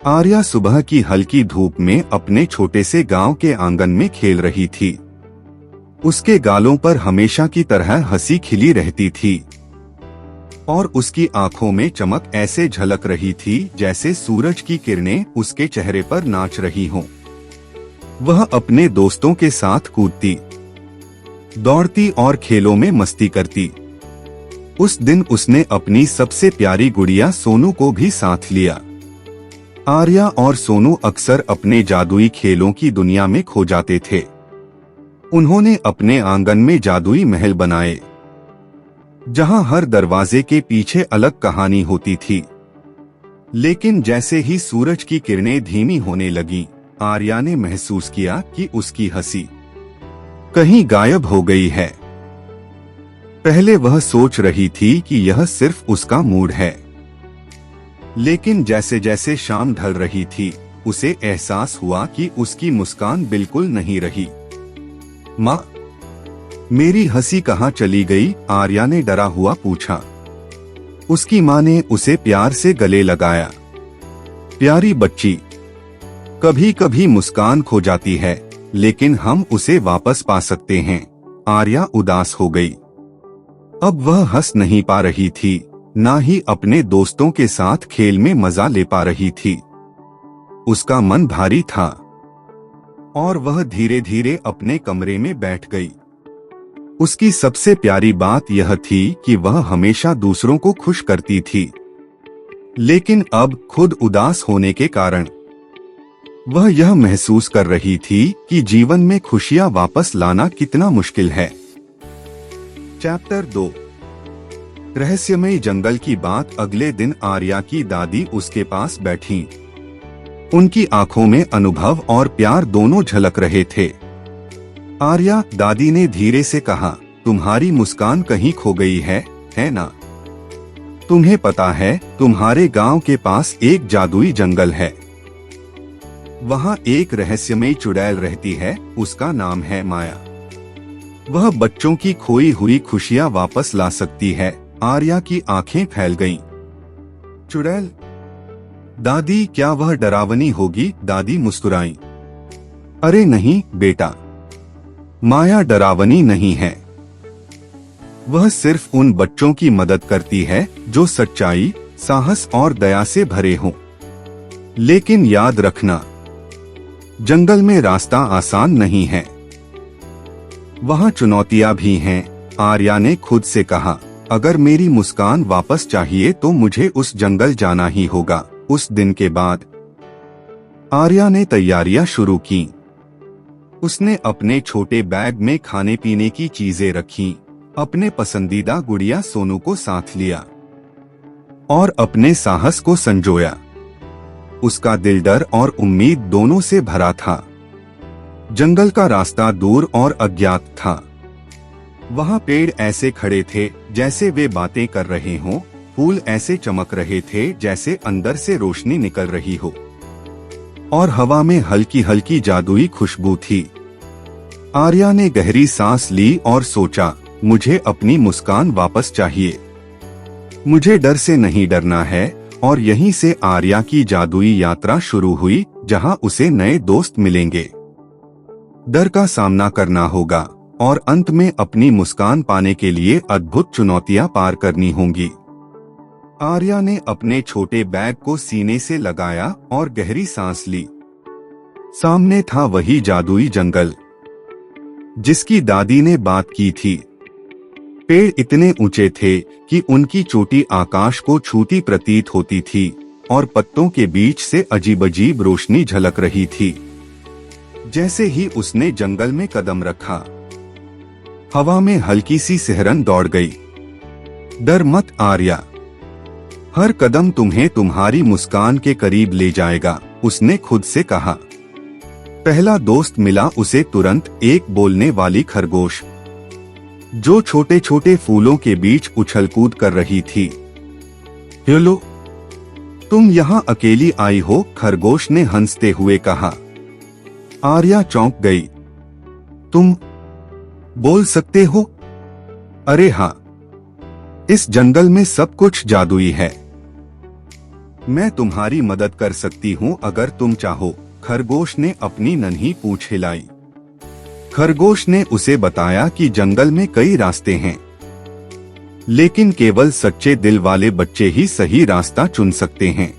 आर्या सुबह की हल्की धूप में अपने छोटे से गांव के आंगन में खेल रही थी। उसके गालों पर हमेशा की तरह हंसी खिली रहती थी और उसकी आंखों में चमक ऐसे झलक रही थी जैसे सूरज की किरणें उसके चेहरे पर नाच रही हों। वह अपने दोस्तों के साथ कूदती, दौड़ती और खेलों में मस्ती करती। उस दिन उसने अपनी सबसे प्यारी गुड़िया सोनू को भी साथ लिया। आर्या और सोनू अक्सर अपने जादुई खेलों की दुनिया में खो जाते थे। उन्होंने अपने आंगन में जादुई महल बनाए, जहां हर दरवाजे के पीछे अलग कहानी होती थी। लेकिन जैसे ही सूरज की किरणें धीमी होने लगीं, आर्या ने महसूस किया कि उसकी हंसी कहीं गायब हो गई है। पहले वह सोच रही थी कि यह सिर्फ उसका मूड है, लेकिन जैसे जैसे शाम ढल रही थी, उसे एहसास हुआ कि उसकी मुस्कान बिल्कुल नहीं रही। माँ, मेरी हंसी कहाँ चली गई? आर्या ने डरा हुआ पूछा। उसकी माँ ने उसे प्यार से गले लगाया। प्यारी बच्ची, कभी कभी मुस्कान खो जाती है, लेकिन हम उसे वापस पा सकते हैं। आर्या उदास हो गई। अब वह हंस नहीं पा रही थी, ना ही अपने दोस्तों के साथ खेल में मजा ले पा रही थी। उसका मन भारी था और वह धीरे धीरे अपने कमरे में बैठ गई। उसकी सबसे प्यारी बात यह थी कि वह हमेशा दूसरों को खुश करती थी, लेकिन अब खुद उदास होने के कारण वह यह महसूस कर रही थी कि जीवन में खुशियां वापस लाना कितना मुश्किल है। चैप्टर 2। रहस्यमयी जंगल की बात। अगले दिन आर्या की दादी उसके पास बैठी। उनकी आंखों में अनुभव और प्यार दोनों झलक रहे थे। आर्या, दादी ने धीरे से कहा, तुम्हारी मुस्कान कहीं खो गई है ना? तुम्हें पता है, तुम्हारे गांव के पास एक जादुई जंगल है। वहां एक रहस्यमयी चुड़ैल रहती है, उसका नाम है माया। वह बच्चों की खोई हुई खुशियां वापस ला सकती है। आर्या की आंखें फैल गईं। चुड़ैल? दादी, क्या वह डरावनी होगी? दादी मुस्कुराई। अरे नहीं बेटा, माया डरावनी नहीं है। वह सिर्फ उन बच्चों की मदद करती है जो सच्चाई, साहस और दया से भरे हों। लेकिन याद रखना, जंगल में रास्ता आसान नहीं है, वहां चुनौतियां भी हैं। आर्या ने खुद से कहा, अगर मेरी मुस्कान वापस चाहिए तो मुझे उस जंगल जाना ही होगा। उस दिन के बाद आर्या ने तैयारियां शुरू की। उसने अपने छोटे बैग में खाने पीने की चीजें रखीं, अपने पसंदीदा गुड़िया सोनू को साथ लिया और अपने साहस को संजोया। उसका दिल डर और उम्मीद दोनों से भरा था। जंगल का रास्ता दूर और अज्ञात था। वहाँ पेड़ ऐसे खड़े थे जैसे वे बातें कर रहे हों, फूल ऐसे चमक रहे थे जैसे अंदर से रोशनी निकल रही हो, और हवा में हल्की हल्की जादुई खुशबू थी। आर्या ने गहरी सांस ली और सोचा, मुझे अपनी मुस्कान वापस चाहिए। मुझे डर से नहीं डरना है। और यहीं से आर्या की जादुई यात्रा शुरू हुई, जहां उसे नए दोस्त मिलेंगे, डर का सामना करना होगा और अंत में अपनी मुस्कान पाने के लिए अद्भुत चुनौतियां पार करनी होंगी। आर्या ने अपने छोटे बैग को सीने से लगाया और गहरी सांस ली। सामने था वही जादुई जंगल जिसकी दादी ने बात की थी। पेड़ इतने ऊंचे थे कि उनकी चोटी आकाश को छूती प्रतीत होती थी और पत्तों के बीच से अजीब अजीब रोशनी झलक रही थी। जैसे ही उसने जंगल में कदम रखा, हवा में हल्की सी सिहरन दौड़ गई। डर मत आर्या, हर कदम तुम्हें तुम्हारी मुस्कान के करीब ले जाएगा, उसने खुद से कहा। पहला दोस्त मिला उसे तुरंत, एक बोलने वाली खरगोश जो छोटे छोटे फूलों के बीच उछल कूद कर रही थी। हेलो, तुम यहाँ अकेली आई हो? खरगोश ने हंसते हुए कहा। आर्या चौंक गई। तुम बोल सकते हो? अरे हाँ, इस जंगल में सब कुछ जादुई है। मैं तुम्हारी मदद कर सकती हूँ अगर तुम चाहो, खरगोश ने अपनी नन्ही पूंछ हिलाई। खरगोश ने उसे बताया कि जंगल में कई रास्ते हैं, लेकिन केवल सच्चे दिल वाले बच्चे ही सही रास्ता चुन सकते हैं।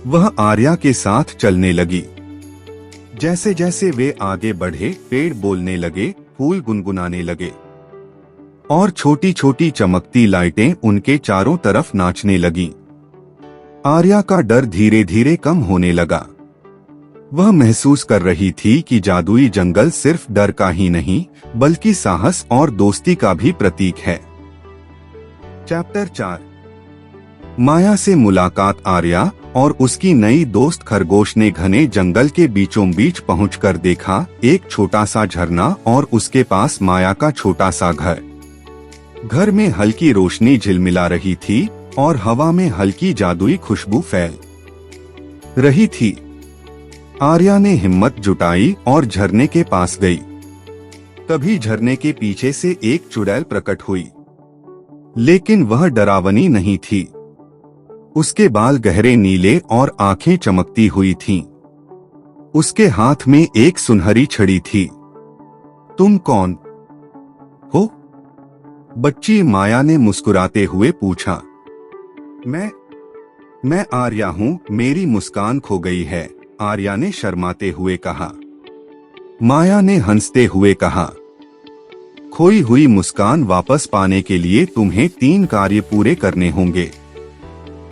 वह आर्या के साथ चलने लगी। जैसे जैसे वे आगे बढ़े, पेड़ बोलने लगे, फूल गुनगुनाने लगे और छोटी छोटी चमकती लाइटें उनके चारों तरफ नाचने लगीं। आर्या का डर धीरे धीरे कम होने लगा। वह महसूस कर रही थी कि जादुई जंगल सिर्फ डर का ही नहीं, बल्कि साहस और दोस्ती का भी प्रतीक है। चैप्टर 4। माया से मुलाकात। आर्या और उसकी नई दोस्त खरगोश ने घने जंगल के बीचों बीच पहुंचकर देखा एक छोटा सा झरना और उसके पास माया का छोटा सा घर। घर में हल्की रोशनी झिलमिला रही थी और हवा में हल्की जादुई खुशबू फैल रही थी। आर्या ने हिम्मत जुटाई और झरने के पास गई। तभी झरने के पीछे से एक चुड़ैल प्रकट हुई, लेकिन वह डरावनी नहीं थी। उसके बाल गहरे नीले और आंखें चमकती हुई थीं। उसके हाथ में एक सुनहरी छड़ी थी। तुम कौन हो? बच्ची माया ने मुस्कुराते हुए पूछा। मैं आर्या हूँ, मेरी मुस्कान खो गई है, आर्या ने शर्माते हुए कहा। माया ने हंसते हुए कहा, खोई हुई मुस्कान वापस पाने के लिए तुम्हें 3 कार्य पूरे करने होंगे।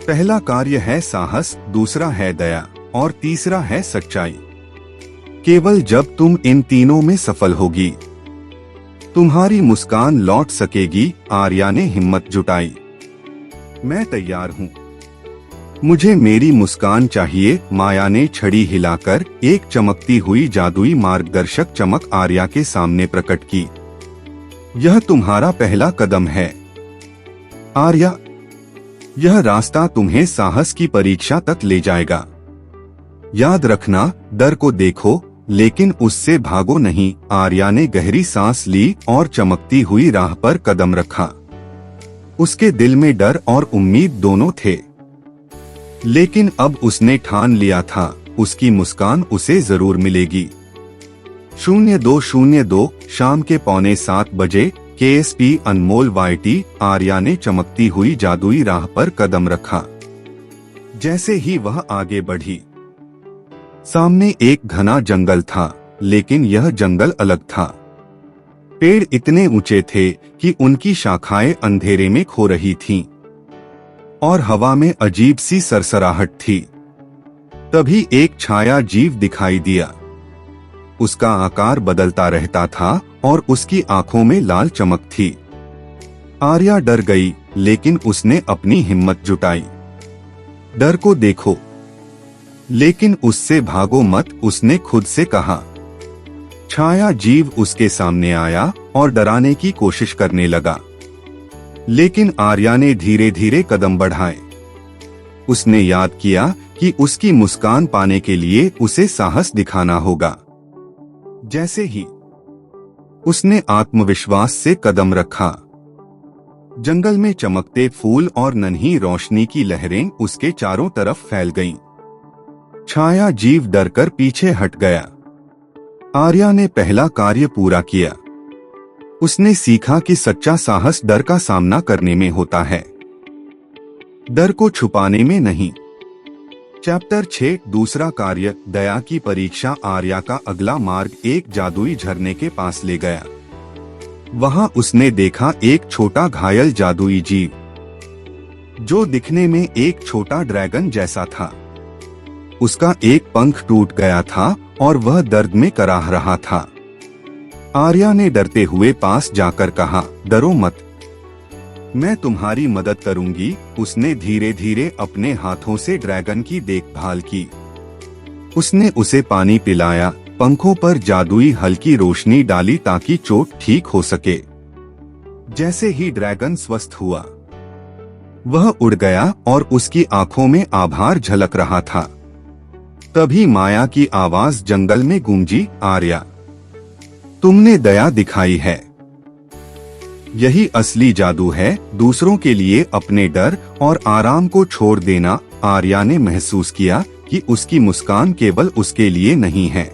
पहला कार्य है साहस, दूसरा है दया और तीसरा है सच्चाई। केवल जब तुम इन तीनों में सफल होगी, तुम्हारी मुस्कान लौट सकेगी। आर्या ने हिम्मत जुटाई। मैं तैयार हूँ, मुझे मेरी मुस्कान चाहिए। माया ने छड़ी हिलाकर एक चमकती हुई जादुई मार्गदर्शक चमक आर्या के सामने प्रकट की। यह तुम्हारा पहला कदम है आर्या, यह रास्ता तुम्हें साहस की परीक्षा तक ले जाएगा। याद रखना, डर को देखो लेकिन उससे भागो नहीं। आर्या ने गहरी सांस ली और चमकती हुई राह पर कदम रखा। उसके दिल में डर और उम्मीद दोनों थे, लेकिन अब उसने ठान लिया था, उसकी मुस्कान उसे जरूर मिलेगी। 0202 शाम के 6:45 बजे KSP अनमोल YT। आर्या ने चमकती हुई जादुई राह पर कदम रखा। जैसे ही वह आगे बढ़ी, सामने एक घना जंगल था, लेकिन यह जंगल अलग था। पेड़ इतने ऊंचे थे कि उनकी शाखाएं अंधेरे में खो रही थीं और हवा में अजीब सी सरसराहट थी। तभी एक छाया जीव दिखाई दिया। उसका आकार बदलता रहता था और उसकी आंखों में लाल चमक थी। आर्या डर गई, लेकिन उसने अपनी हिम्मत जुटाई। डर को देखो, लेकिन उससे भागो मत, उसने खुद से कहा। छाया जीव उसके सामने आया और डराने की कोशिश करने लगा, लेकिन आर्या ने धीरे धीरे कदम बढ़ाए। उसने याद किया कि उसकी मुस्कान पाने के लिए उसे साहस दिखाना होगा। जैसे ही उसने आत्मविश्वास से कदम रखा, जंगल में चमकते फूल और नन्ही रोशनी की लहरें उसके चारों तरफ फैल गईं। छाया जीव डरकर पीछे हट गया। आर्या ने पहला कार्य पूरा किया। उसने सीखा कि सच्चा साहस डर का सामना करने में होता है, डर को छुपाने में नहीं। चैप्टर 6। दूसरा कार्य, दया की परीक्षा। आर्या का अगला मार्ग एक जादुई झरने के पास ले गया। वहां उसने देखा एक छोटा घायल जादुई जीव, जो दिखने में एक छोटा ड्रैगन जैसा था। उसका एक पंख टूट गया था और वह दर्द में कराह रहा था। आर्या ने डरते हुए पास जाकर कहा, डरो मत, मैं तुम्हारी मदद करूंगी। उसने धीरे धीरे अपने हाथों से ड्रैगन की देखभाल की। उसने उसे पानी पिलाया, पंखों पर जादुई हल्की रोशनी डाली ताकि चोट ठीक हो सके। जैसे ही ड्रैगन स्वस्थ हुआ, वह उड़ गया और उसकी आंखों में आभार झलक रहा था। तभी माया की आवाज जंगल में गूंजी, आर्या, तुमने दया दिखाई है। यही असली जादू है, दूसरों के लिए अपने डर और आराम को छोड़ देना। आर्या ने महसूस किया कि उसकी मुस्कान केवल उसके लिए नहीं है।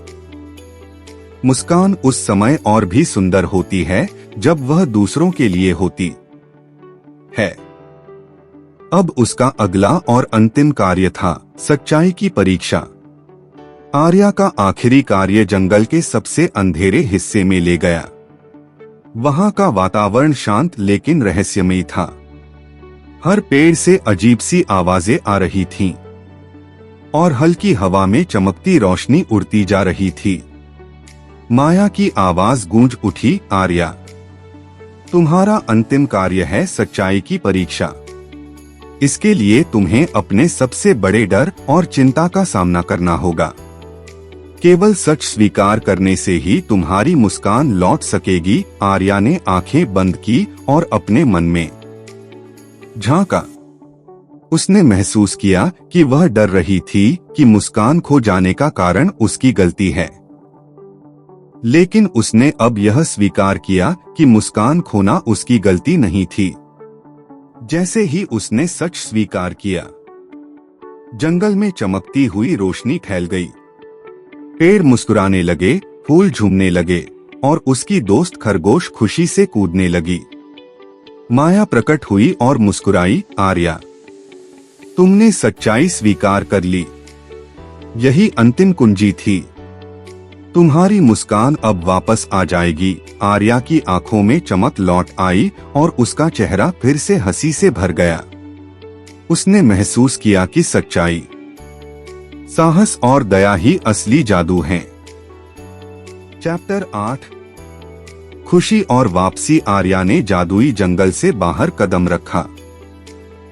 मुस्कान उस समय और भी सुंदर होती है जब वह दूसरों के लिए होती है। अब उसका अगला और अंतिम कार्य था सच्चाई की परीक्षा। आर्या का आखिरी कार्य जंगल के सबसे अंधेरे हिस्से में ले गया। वहां का वातावरण शांत लेकिन रहस्यमयी था। हर पेड़ से अजीब सी आवाजें आ रही थीं और हल्की हवा में चमकती रोशनी उड़ती जा रही थी। माया की आवाज गूंज उठी, आर्या, तुम्हारा अंतिम कार्य है सच्चाई की परीक्षा। इसके लिए तुम्हें अपने सबसे बड़े डर और चिंता का सामना करना होगा। केवल सच स्वीकार करने से ही तुम्हारी मुस्कान लौट सकेगी। आर्या ने आंखें बंद की और अपने मन में झांका। उसने महसूस किया कि वह डर रही थी कि मुस्कान खो जाने का कारण उसकी गलती है, लेकिन उसने अब यह स्वीकार किया कि मुस्कान खोना उसकी गलती नहीं थी। जैसे ही उसने सच स्वीकार किया, जंगल में चमकती हुई रोशनी फैल गई। पेड़ मुस्कुराने लगे, फूल झूमने लगे और उसकी दोस्त खरगोश खुशी से कूदने लगी। माया प्रकट हुई और मुस्कुराई, आर्या, तुमने सच्चाई स्वीकार कर ली। यही अंतिम कुंजी थी। तुम्हारी मुस्कान अब वापस आ जाएगी। आर्या की आंखों में चमक लौट आई और उसका चेहरा फिर से हंसी से भर गया। उसने महसूस किया कि सच्चाई, साहस और दया ही असली जादू हैं। चैप्टर 8, खुशी और वापसी। आर्या ने जादुई जंगल से बाहर कदम रखा।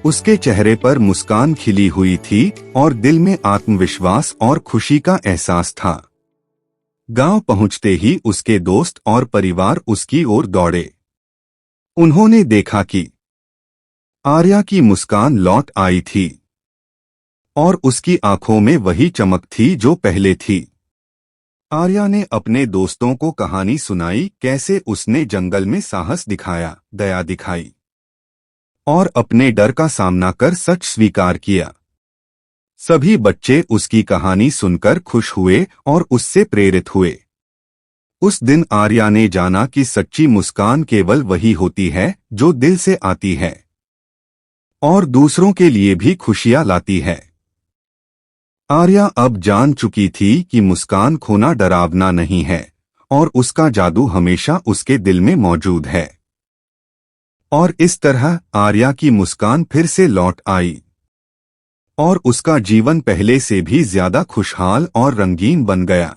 उसके चेहरे पर मुस्कान खिली हुई थी और दिल में आत्मविश्वास और खुशी का एहसास था। गांव पहुंचते ही उसके दोस्त और परिवार उसकी ओर दौड़े। उन्होंने देखा कि आर्या की मुस्कान लौट आई थी और उसकी आंखों में वही चमक थी जो पहले थी। आर्या ने अपने दोस्तों को कहानी सुनाई, कैसे उसने जंगल में साहस दिखाया, दया दिखाई और अपने डर का सामना कर सच स्वीकार किया। सभी बच्चे उसकी कहानी सुनकर खुश हुए और उससे प्रेरित हुए। उस दिन आर्या ने जाना कि सच्ची मुस्कान केवल वही होती है जो दिल से आती है और दूसरों के लिए भी खुशियां लाती है। आर्या अब जान चुकी थी कि मुस्कान खोना डरावना नहीं है और उसका जादू हमेशा उसके दिल में मौजूद है। और इस तरह आर्या की मुस्कान फिर से लौट आई और उसका जीवन पहले से भी ज्यादा खुशहाल और रंगीन बन गया।